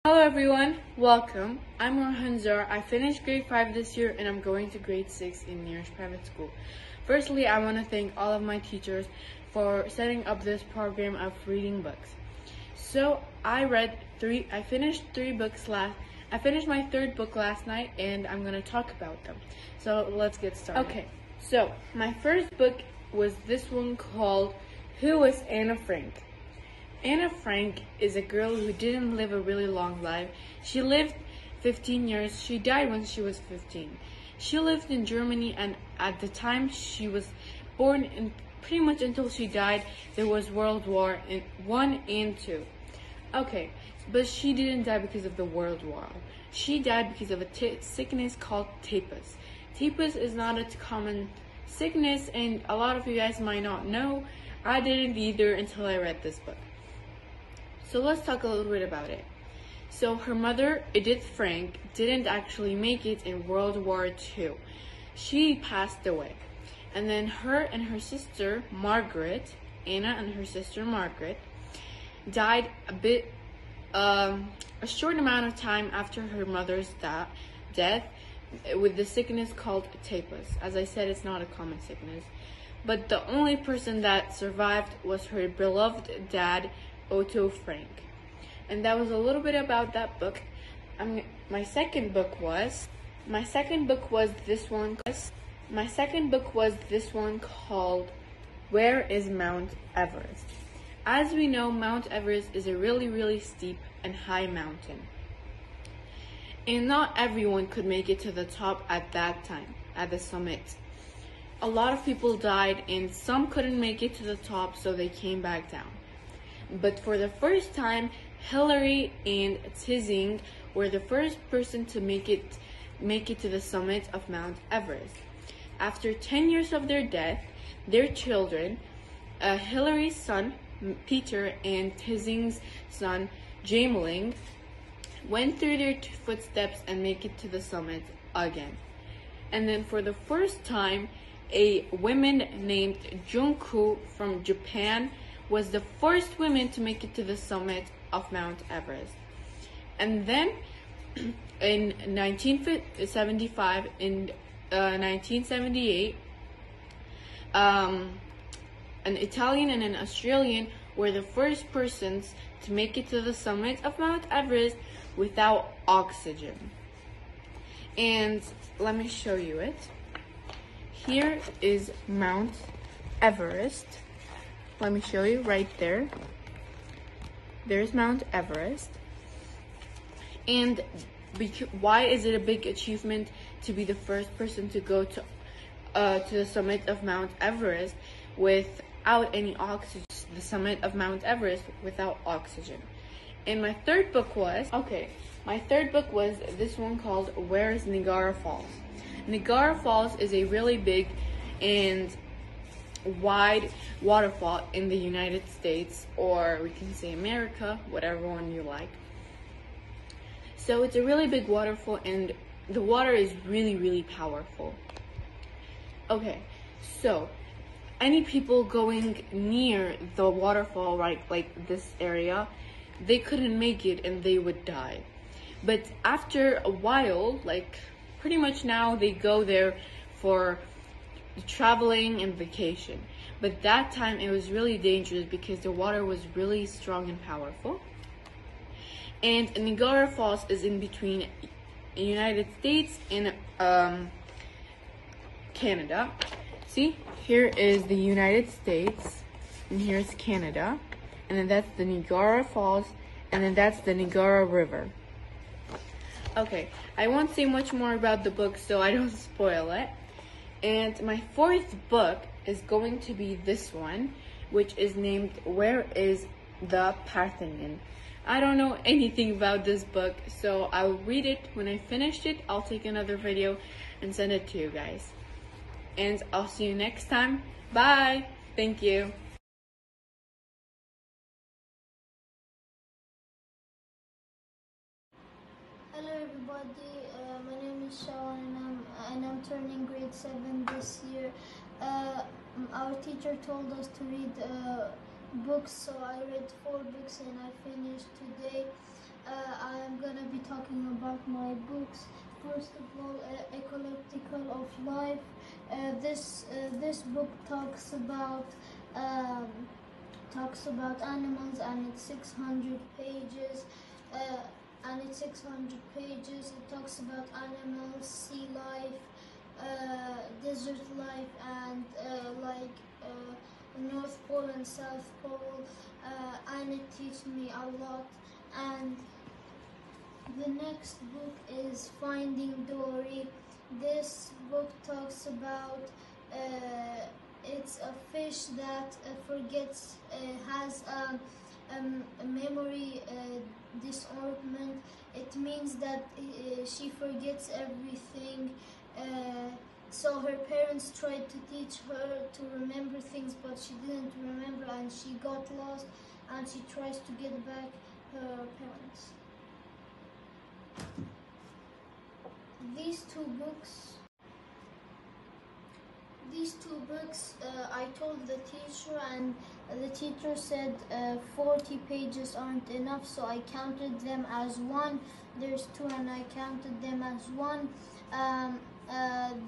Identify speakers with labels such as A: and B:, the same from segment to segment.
A: Hello everyone, welcome. I'm Rohanzar. I finished grade 5 this year and I'm going to grade 6 in Nirozh private school. Firstly, I want to thank all of my teachers for setting up this program of reading books. So I finished my third book last night and I'm going to talk about them. So let's get started. Okay, so my first book was this one called Who is Anna Frank? Anna Frank is a girl who didn't live a really long life. She lived 15 years. She died when she was 15. She lived in Germany, and at the time she was born, and pretty much until she died, there was World War I and II. Okay, but she didn't die because of the World War. She died because of a sickness called typhus. Typhus is not a common sickness, and a lot of you guys might not know. I didn't either until I read this book. So let's talk a little bit about it. So her mother, Edith Frank, didn't actually make it in World War II. She passed away. And then her and her sister, Margaret, Anna and her sister, Margaret, died a short amount of time after her mother's death with the sickness called typhus. As I said, it's not a common sickness. But the only person that survived was her beloved dad, Otto Frank. And that was a little bit about that book. My second book was this one called Where is Mount Everest? As we know, Mount Everest is a really steep and high mountain. And not everyone could make it to the top at that time, at the summit. A lot of people died and some couldn't make it to the top, so they came back down. But for the first time, Hillary and Tizing were the first person to make it to the summit of Mount Everest. After 10 years of their death, their children, Hillary's son Peter and Tizing's son Jameling, went through their footsteps and make it to the summit again. And then for the first time, a woman named Junko from Japan was the first woman to make it to the summit of Mount Everest. And then in 1975, in 1978, an Italian and an Australian were the first persons to make it to the summit of Mount Everest without oxygen. And let me show you it. Here is Mount Everest. Let me show you right there. There's Mount Everest. And why is it a big achievement to be the first person to go to the summit of Mount Everest without any oxygen? The summit of Mount Everest without oxygen. And my third book was this one called Where is Niagara Falls? Niagara Falls is a really big and wide waterfall in the United States, or we can say America, whatever one you like. So it's a really big waterfall and the water is really powerful. Okay, so any people going near the waterfall, right, like this area, they couldn't make it and they would die. But after a while, like pretty much now, they go there for traveling and vacation. But that time it was really dangerous because the water was really strong and powerful. And Niagara Falls is in between the United States and Canada. See, here is the United States and here's Canada, and then that's the Niagara Falls, and then that's the Niagara River. Okay, I won't say much more about the book so I don't spoil it. And my fourth book is going to be this one, which is named Where is the Parthenon? I don't know anything about this book, so I'll read it. When I finish it, I'll take another video and send it to you guys. And I'll see you next time. Bye! Thank you.
B: Hello everybody, my name is Shawan and I'm turning grade 7 this year. Our teacher told us to read books, so I read 4 books and I finished today. I am talking about my books. First of all, Ecological of Life. This book talks about animals, and it's 600 pages. It talks about animals, sea life, desert life, and North Pole and South Pole, and it teaches me a lot. And the next book is Finding Dory. This book talks about it's a fish that has a memory disorderment. It means that she forgets everything. So her parents tried to teach her to remember things, but she didn't remember, and she got lost, and she tries to get back her parents. These two books I told the teacher, and the teacher said 40 pages aren't enough, so I counted them as one. There's two, and I counted them as one.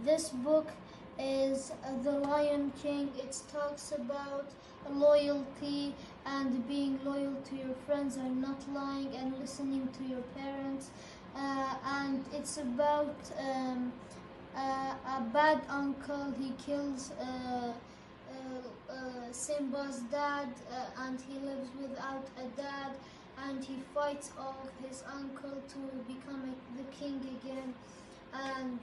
B: This book is The Lion King. It talks about loyalty and being loyal to your friends and not lying and listening to your parents. And it's about a bad uncle. He kills Simba's dad, and he lives without a dad, and he fights off his uncle to become the king again. And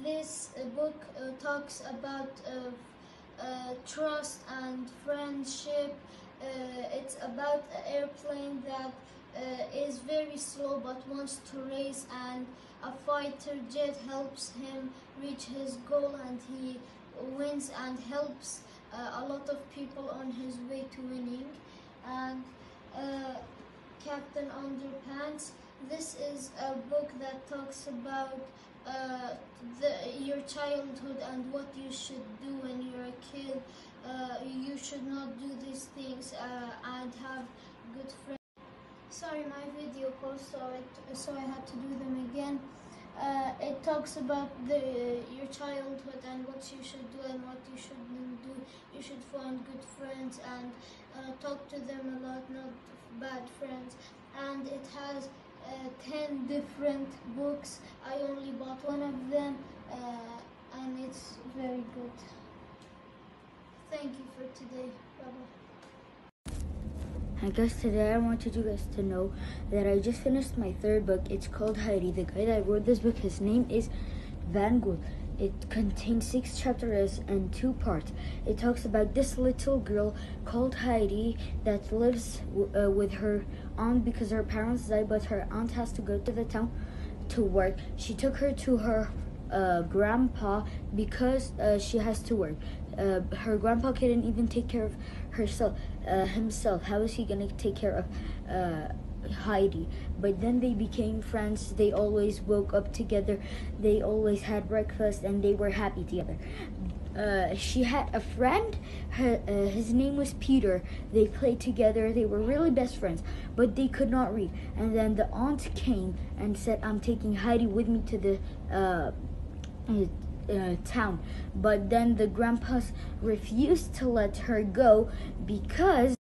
B: this book talks about trust and friendship. It's about an airplane that is very slow but wants to race, and a fighter jet helps him reach his goal, and he wins and helps a lot of people on his way to winning. And Captain Underpants. This is a book that talks about your childhood and what you should do when you're a kid. You should not do these things and have good friends. Sorry, my video paused, so I had to do them again. It talks about your childhood and what you should do and what you shouldn't do. You should find good friends and talk to them a lot, not bad friends. And it has 10 different books. I only bought one of them, and it's very good. Thank you for today. Bye-bye.
C: Hi guys, today I wanted you guys to know that I just finished my third book. It's called Heidi. The guy that wrote this book, his name is Van Gogh. It contains 6 chapters and 2 parts. It talks about this little girl called Heidi that lives with her aunt because her parents died, but her aunt has to go to the town to work. She took her to her grandpa because she has to work. Her grandpa couldn't even take care of himself. How is he gonna take care of Heidi? But then they became friends. They always woke up together. They always had breakfast, and they were happy together. She had a friend. His name was Peter. They played together. They were really best friends, but they could not read. And then the aunt came and said, "I'm taking Heidi with me to the town." But then the grandpas refused to let her go because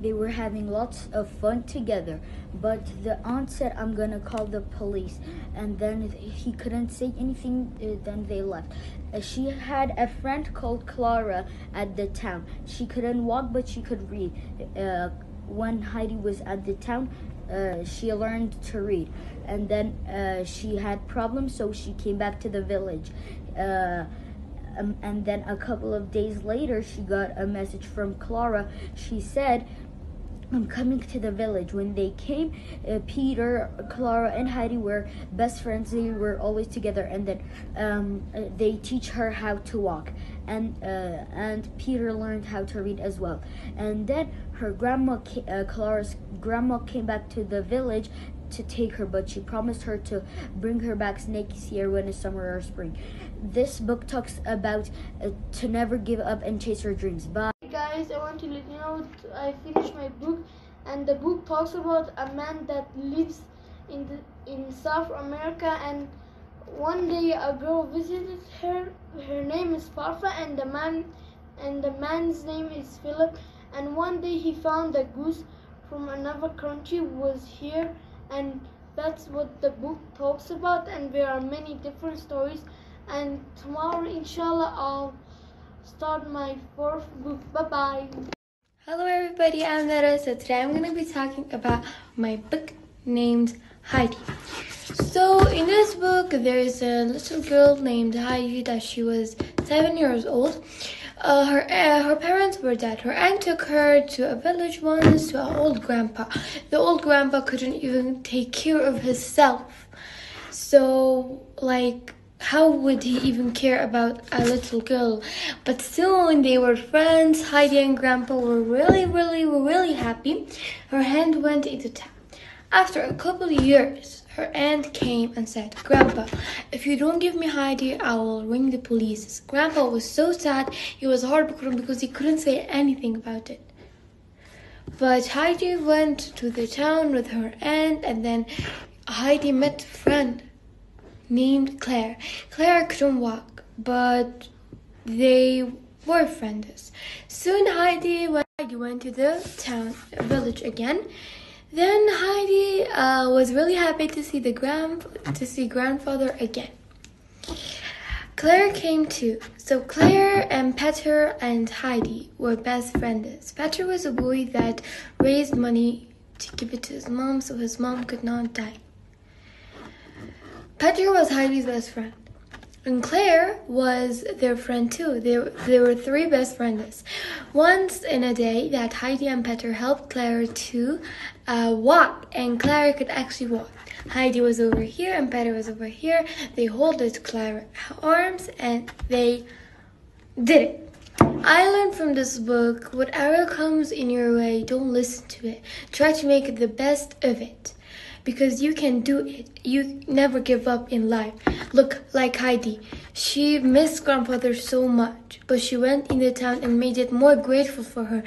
C: they were having lots of fun together. But the aunt said, "I'm gonna call the police." And then he couldn't say anything. Then they left. She had a friend called Clara at the town. She couldn't walk, but she could read. When Heidi was at the town, she learned to read. And then she had problems, so she came back to the village. And then a couple of days later, she got a message from Clara. She said, "I'm coming to the village." When they came, Peter, Clara, and Heidi were best friends. They were always together. And then they teach her how to walk. And Peter learned how to read as well. And then her grandma, Clara's grandma, came back to the village to take her, but she promised her to bring her back next year when it's summer or spring. This book talks about to never give up and chase your dreams. Bye.
B: Hey guys, I want to let you know I finished my book, and the book talks about a man that lives in South America, and one day a girl visited her. Her name is Farfa, and the man's name is Philip. And one day he found a goose from another country was here, and that's what the book talks about. And there are many different stories. And tomorrow, inshallah, I'll start my 4th book. Bye bye.
A: Hello everybody, I'm Nirozh. So today I'm going to be talking about my book named Heidi. So in this book there is a little girl named Heidi that she was 7 years old. Her parents were dead. Her aunt took her to a village once to an old grandpa. The old grandpa couldn't even take care of himself. So how would he even care about a little girl? But soon they were friends. Heidi and Grandpa were really happy. Her aunt went into town. After a couple of years, her aunt came and said, Grandpa, if you don't give me Heidi, I will ring the police. Grandpa was so sad. He was heartbroken because he couldn't say anything about it. But Heidi went to the town with her aunt, and then Heidi met a friend named Claire. Claire couldn't walk, but they were friends. Soon Heidi went to the village again. Then Heidi was really happy to see grandfather again. Claire came too. So Claire and Peter and Heidi were best friends. Peter was a boy that raised money to give it to his mom so his mom could not die. Peter was Heidi's best friend, and Claire was their friend too. They were 3 best friends. Once in a day that Heidi and Peter helped Claire to walk, and Claire could actually walk. Heidi was over here and Peter was over here. They holded Claire's arms and they did it. I learned from this book, whatever comes in your way, don't listen to it. Try to make the best of it, because you can do it. You never give up in life. Look, like Heidi, she missed grandfather so much, but she went in the town and made it more grateful for her.